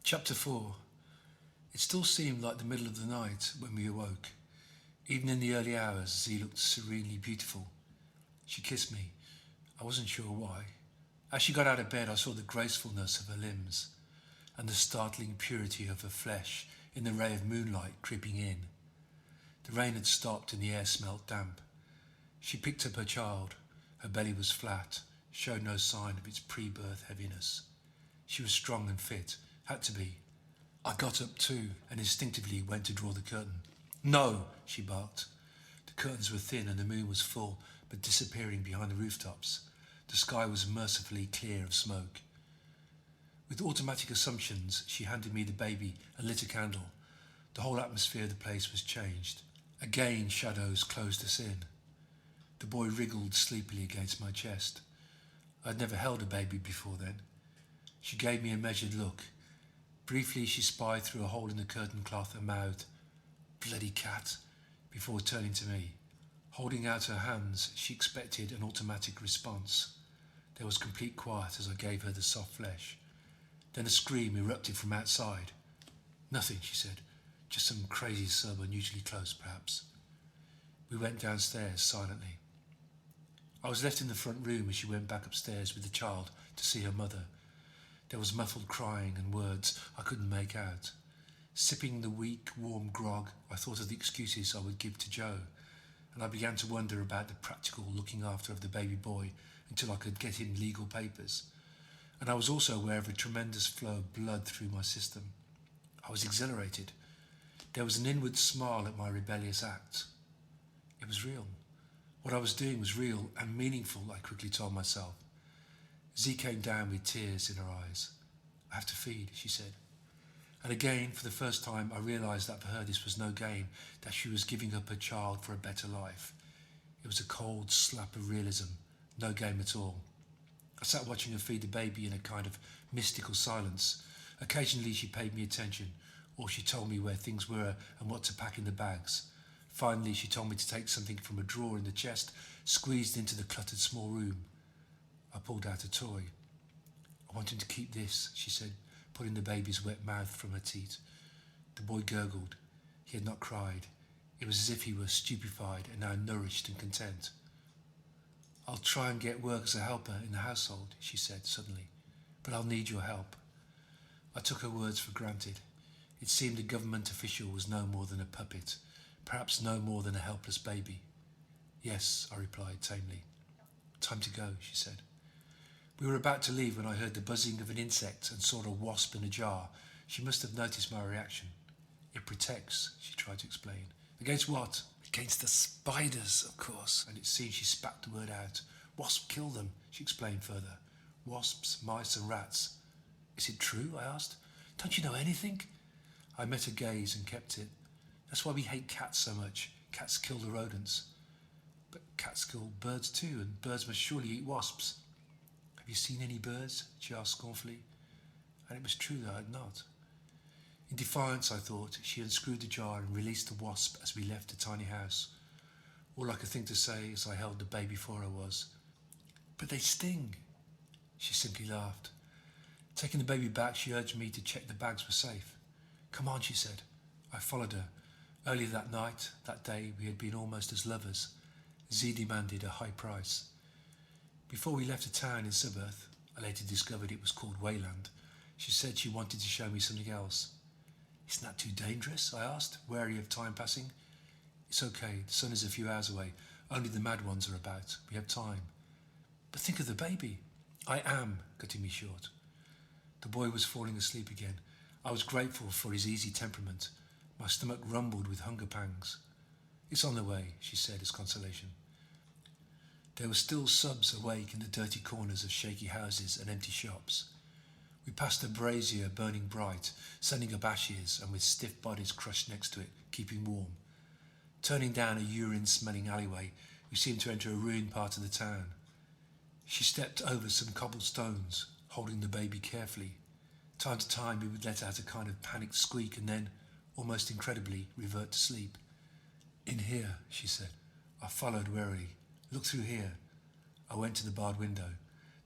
Chapter 4. It still seemed like the middle of the night when we awoke. Even in the early hours, Z looked serenely beautiful. She kissed me. I wasn't sure why. As she got out of bed, I saw the gracefulness of her limbs and the startling purity of her flesh in the ray of moonlight creeping in. The rain had stopped and the air smelt damp. She picked up her child. Her belly was flat, showed no sign of its pre-birth heaviness. She was strong and fit, had to be. I got up too and instinctively went to draw the curtain. "No!" she barked. The curtains were thin and the moon was full, but disappearing behind the rooftops. The sky was mercifully clear of smoke. With automatic assumptions, she handed me the baby and lit a candle. The whole atmosphere of the place was changed. Again, shadows closed us in. The boy wriggled sleepily against my chest. I'd never held a baby before then. She gave me a measured look. Briefly, she spied through a hole in the curtain cloth and mouthed, "Bloody cat," before turning to me. Holding out her hands, she expected an automatic response. There was complete quiet as I gave her the soft flesh. Then a scream erupted from outside. "Nothing," she said. "Just some crazy sub, unusually close, perhaps." We went downstairs silently. I was left in the front room as she went back upstairs with the child to see her mother. There was muffled crying and words I couldn't make out. Sipping the weak, warm grog, I thought of the excuses I would give to Joe, and I began to wonder about the practical looking after of the baby boy until I could get him legal papers. And I was also aware of a tremendous flow of blood through my system. I was exhilarated. There was an inward smile at my rebellious act. It was real. What I was doing was real and meaningful, I quickly told myself. Z came down with tears in her eyes. "I have to feed," she said. And again, for the first time, I realised that for her this was no game, that she was giving up her child for a better life. It was a cold slap of realism, no game at all. I sat watching her feed the baby in a kind of mystical silence. Occasionally she paid me attention, or she told me where things were and what to pack in the bags. Finally, she told me to take something from a drawer in the chest, squeezed into the cluttered small room. I pulled out a toy. "I want him to keep this," she said, pulling the baby's wet mouth from her teat. The boy gurgled. He had not cried. It was as if he were stupefied and now nourished and content. "I'll try and get work as a helper in the household," she said suddenly, "but I'll need your help." I took her words for granted. It seemed a government official was no more than a puppet, perhaps no more than a helpless baby. "Yes," I replied tamely. "Time to go," she said. We were about to leave when I heard the buzzing of an insect and saw a wasp in a jar. She must have noticed my reaction. "It protects," she tried to explain. "Against what?" "Against the spiders, of course." And it seemed she spat the word out. "Wasps kill them," she explained further. "Wasps, mice and rats." "Is it true?" I asked. "Don't you know anything?" I met her gaze and kept it. "That's why we hate cats so much. Cats kill the rodents." "But cats kill birds too, and birds must surely eat wasps." "Have you seen any birds?" she asked scornfully. And it was true that I had not. In defiance, I thought, she unscrewed the jar and released the wasp as we left the tiny house. All I could think to say as I held the baby for her was, "But they sting." She simply laughed. Taking the baby back, she urged me to check the bags were safe. "Come on," she said. I followed her. Earlier that night, that day, we had been almost as lovers. Z demanded a high price. Before we left a town in Subearth, I later discovered it was called Wayland, she said she wanted to show me something else. "Isn't that too dangerous?" I asked, wary of time passing. "It's okay, the sun is a few hours away. Only the mad ones are about. We have time." "But think of the baby." "I am," cutting me short. The boy was falling asleep again. I was grateful for his easy temperament. My stomach rumbled with hunger pangs. "It's on the way," she said as consolation. There were still subs awake in the dirty corners of shaky houses and empty shops. We passed a brazier burning bright, sending up ashes and with stiff bodies crushed next to it, keeping warm. Turning down a urine-smelling alleyway, we seemed to enter a ruined part of the town. She stepped over some cobbled stones, holding the baby carefully. Time to time we would let out a kind of panicked squeak and then, almost incredibly, revert to sleep. "In here," she said. I followed warily. "Look through here." I went to the barred window.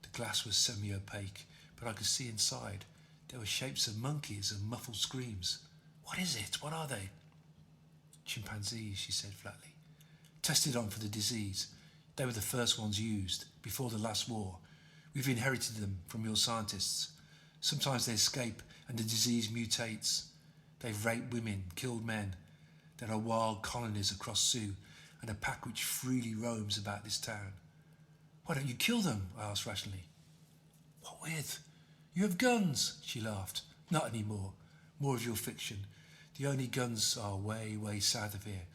The glass was semi-opaque, but I could see inside. There were shapes of monkeys and muffled screams. What is it? What are they? Chimpanzees, she said flatly. Tested on for the disease. They were the first ones used, before the last war. We've inherited them from your scientists. Sometimes they escape and the disease mutates. They've raped women, killed men. There are wild colonies across Sioux and a pack which freely roams about this town. Why don't you kill them? I asked rationally. What with? You have guns, she laughed. Not anymore. More of your fiction. The only guns are way, way south of here,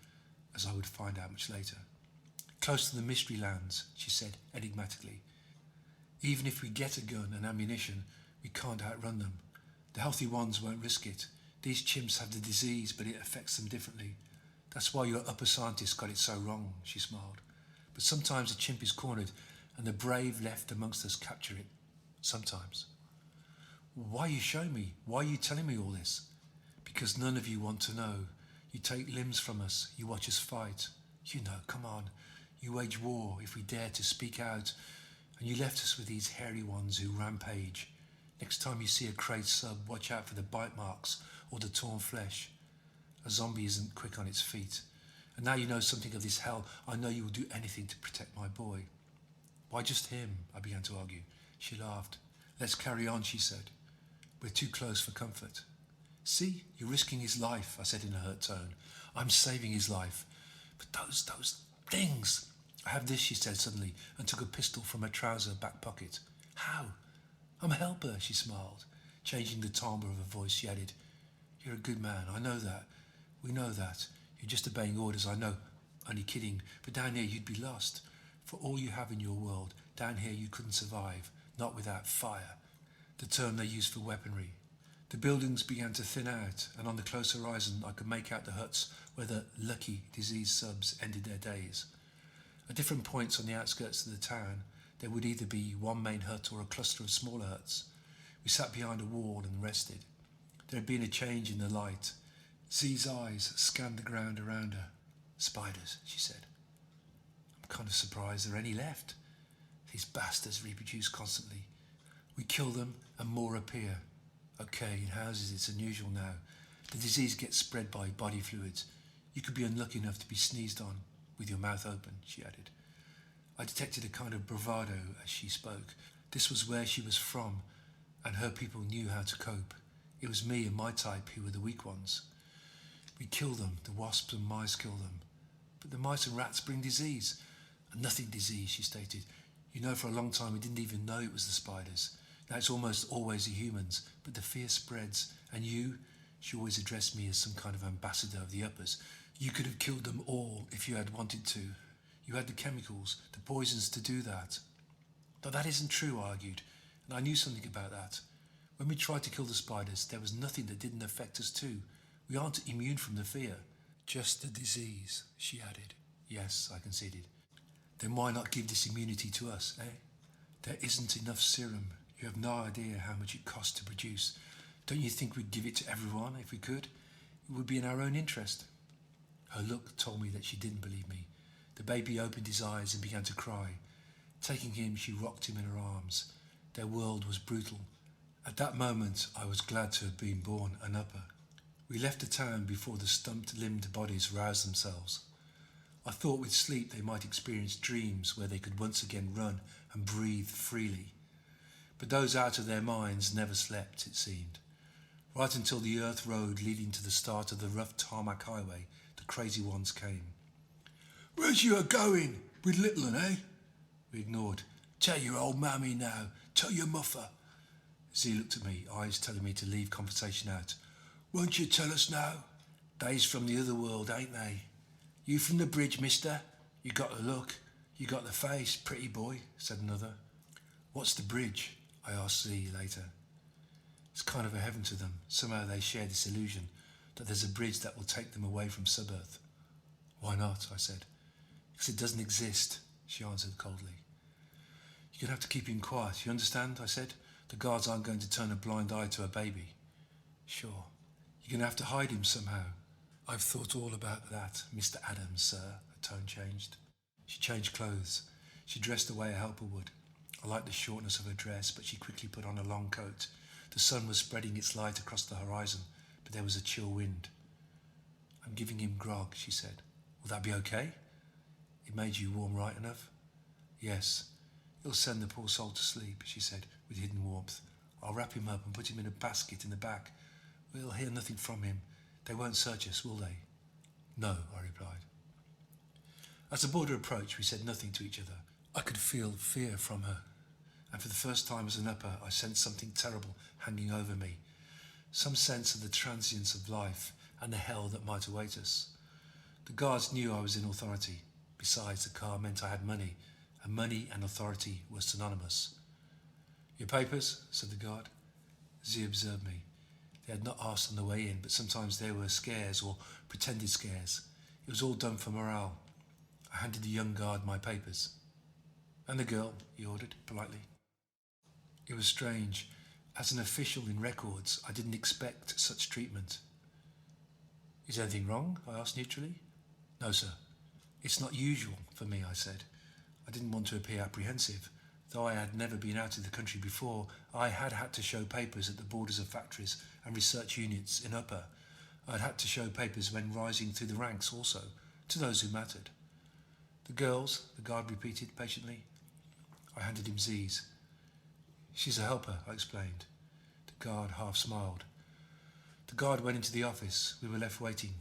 as I would find out much later. Close to the mystery lands, she said enigmatically. Even if we get a gun and ammunition, we can't outrun them. The healthy ones won't risk it. These chimps have the disease, but it affects them differently. That's why your upper scientists got it so wrong, she smiled. But sometimes a chimp is cornered, and the brave left amongst us capture it. Sometimes. Why are you showing me? Why are you telling me all this? Because none of you want to know. You take limbs from us. You watch us fight. You know, come on. You wage war if we dare to speak out. And you left us with these hairy ones who rampage. Next time you see a crate sub, watch out for the bite marks or the torn flesh. A zombie isn't quick on its feet. And now you know something of this hell. I know you will do anything to protect my boy. Why just him? I began to argue. She laughed. Let's carry on, she said. We're too close for comfort. See, you're risking his life, I said in a hurt tone. I'm saving his life. But those things. I have this, she said suddenly, and took a pistol from her trouser back pocket. How? I'm a helper, she smiled. Changing the timbre of her voice, she added, You're a good man, I know that. We know that. You're just obeying orders, I know. Only kidding, but down here you'd be lost. For all you have in your world, down here you couldn't survive, not without fire. The term they used for weaponry. The buildings began to thin out, and on the close horizon I could make out the huts where the lucky diseased subs ended their days. At different points on the outskirts of the town, there would either be one main hut or a cluster of smaller huts. We sat behind a wall and rested. There had been a change in the light. Z's eyes scanned the ground around her. Spiders, she said. I'm kind of surprised there are any left. These bastards reproduce constantly. We kill them and more appear. Okay, in houses it's unusual now. The disease gets spread by body fluids. You could be unlucky enough to be sneezed on, with your mouth open, she added. I detected a kind of bravado as she spoke. This was where she was from, and her people knew how to cope. It was me and my type who were the weak ones. We kill them, the wasps and mice kill them. But the mice and rats bring disease. A nothing disease, she stated. You know, for a long time we didn't even know it was the spiders. Now it's almost always the humans, but the fear spreads. And you, she always addressed me as some kind of ambassador of the uppers. You could have killed them all if you had wanted to. You had the chemicals, the poisons to do that. But that isn't true, I argued, and I knew something about that. When we tried to kill the spiders, there was nothing that didn't affect us too. We aren't immune from the fear. Just the disease, she added. Yes, I conceded. Then why not give this immunity to us, eh? There isn't enough serum. You have no idea how much it costs to produce. Don't you think we'd give it to everyone if we could? It would be in our own interest. Her look told me that she didn't believe me. The baby opened his eyes and began to cry. Taking him, she rocked him in her arms. Their world was brutal. At that moment, I was glad to have been born an upper. We left the town before the stumped-limbed bodies roused themselves. I thought with sleep they might experience dreams where they could once again run and breathe freely. But those out of their minds never slept, it seemed. Right until the earth road leading to the start of the rough tarmac highway, the crazy ones came. Where's you going? With little un, eh? We ignored. Tell your old mammy now. Tell your muffer. Z looked at me, eyes telling me to leave conversation out. Won't you tell us now? They's from the other world, ain't they? You from the bridge, mister? You got the look. You got the face, pretty boy, said another. What's the bridge? I asked Z later. It's kind of a heaven to them. Somehow they share this illusion that there's a bridge that will take them away from subearth. Why not? I said. Because it doesn't exist, she answered coldly. You're going to have to keep him quiet, you understand? I said. The guards aren't going to turn a blind eye to a baby. Sure. You're going to have to hide him somehow. I've thought all about that, Mr. Adams, sir. Her tone changed. She changed clothes. She dressed the way a helper would. I liked the shortness of her dress, but she quickly put on a long coat. The sun was spreading its light across the horizon, but there was a chill wind. I'm giving him grog, she said. Will that be okay? It made you warm right enough? Yes. It'll send the poor soul to sleep, she said, with hidden warmth. I'll wrap him up and put him in a basket in the back. We'll hear nothing from him. They won't search us, will they? No, I replied. As the border approached, we said nothing to each other. I could feel fear from her, and for the first time as an upper, I sensed something terrible hanging over me, some sense of the transience of life and the hell that might await us. The guards knew I was in authority. Besides, the car meant I had money, and money and authority were synonymous. Your papers? Said the guard. Z observed me. They had not asked on the way in, but sometimes there were scares or pretended scares. It was all done for morale. I handed the young guard my papers. And the girl, he ordered, politely. It was strange. As an official in records, I didn't expect such treatment. Is anything wrong? I asked neutrally. No, sir. It's not usual for me, I said. I didn't want to appear apprehensive. Though I had never been out of the country before, I had had to show papers at the borders of factories and research units in Upper. I had had to show papers when rising through the ranks also, to those who mattered. The girls, the guard repeated patiently. I handed him Z's. She's a helper, I explained. The guard half smiled. The guard went into the office. We were left waiting.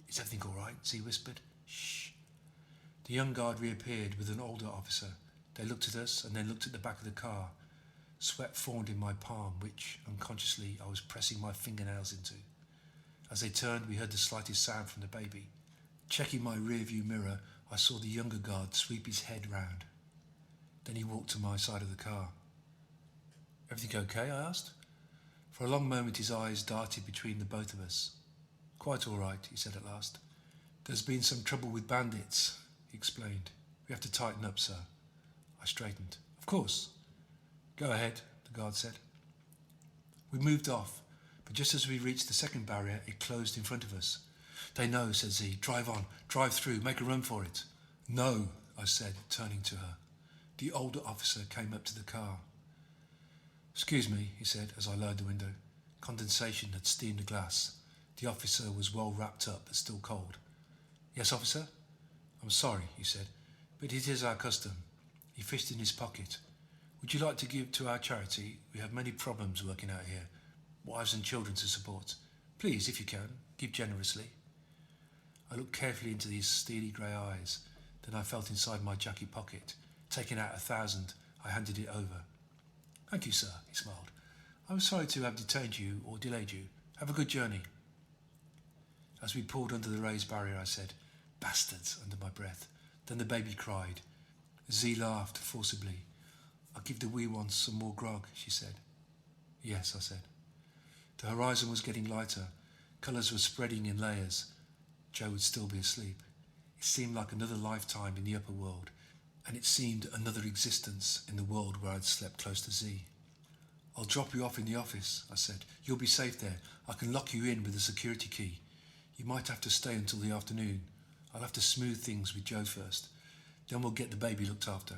Is everything all right? Z whispered. Shh. The young guard reappeared with an older officer. They looked at us and then looked at the back of the car. Sweat formed in my palm, which, unconsciously, I was pressing my fingernails into. As they turned, we heard the slightest sound from the baby. Checking my rear-view mirror, I saw the younger guard sweep his head round. Then he walked to my side of the car. Everything okay? I asked. For a long moment his eyes darted between the both of us. Quite all right, he said at last. There's been some trouble with bandits, he explained. We have to tighten up, sir. I straightened. Of course. Go ahead, the guard said. We moved off, but just as we reached the second barrier, it closed in front of us. They know, said Z. Drive on, drive through, make a run for it. No, I said, turning to her. The older officer came up to the car. Excuse me, he said as I lowered the window. Condensation had steamed the glass. The officer was well wrapped up but still cold. Yes, officer? I'm sorry, he said, but it is our custom. He fished in his pocket. Would you like to give to our charity? We have many problems working out here. Wives and children to support. Please, if you can, give generously. I looked carefully into these steely grey eyes. Then I felt inside my jacket pocket. Taking out 1,000, I handed it over. Thank you, sir, he smiled. I'm sorry to have detained you or delayed you. Have a good journey. As we pulled under the raised barrier, I said, Bastards, under my breath. Then the baby cried. Z laughed forcibly. I'll give the wee ones some more grog, she said. Yes, I said. The horizon was getting lighter. Colours were spreading in layers. Joe would still be asleep. It seemed like another lifetime in the upper world, and it seemed another existence in the world where I'd slept close to Z. I'll drop you off in the office, I said. You'll be safe there. I can lock you in with a security key. You might have to stay until the afternoon. I'll have to smooth things with Joe first. Then we'll get the baby looked after.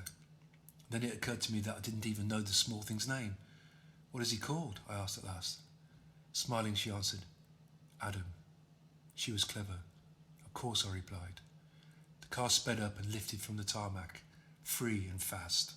Then it occurred to me that I didn't even know the small thing's name. What is he called? I asked at last. Smiling, she answered, Adam. She was clever. Of course, I replied. The car sped up and lifted from the tarmac, free and fast.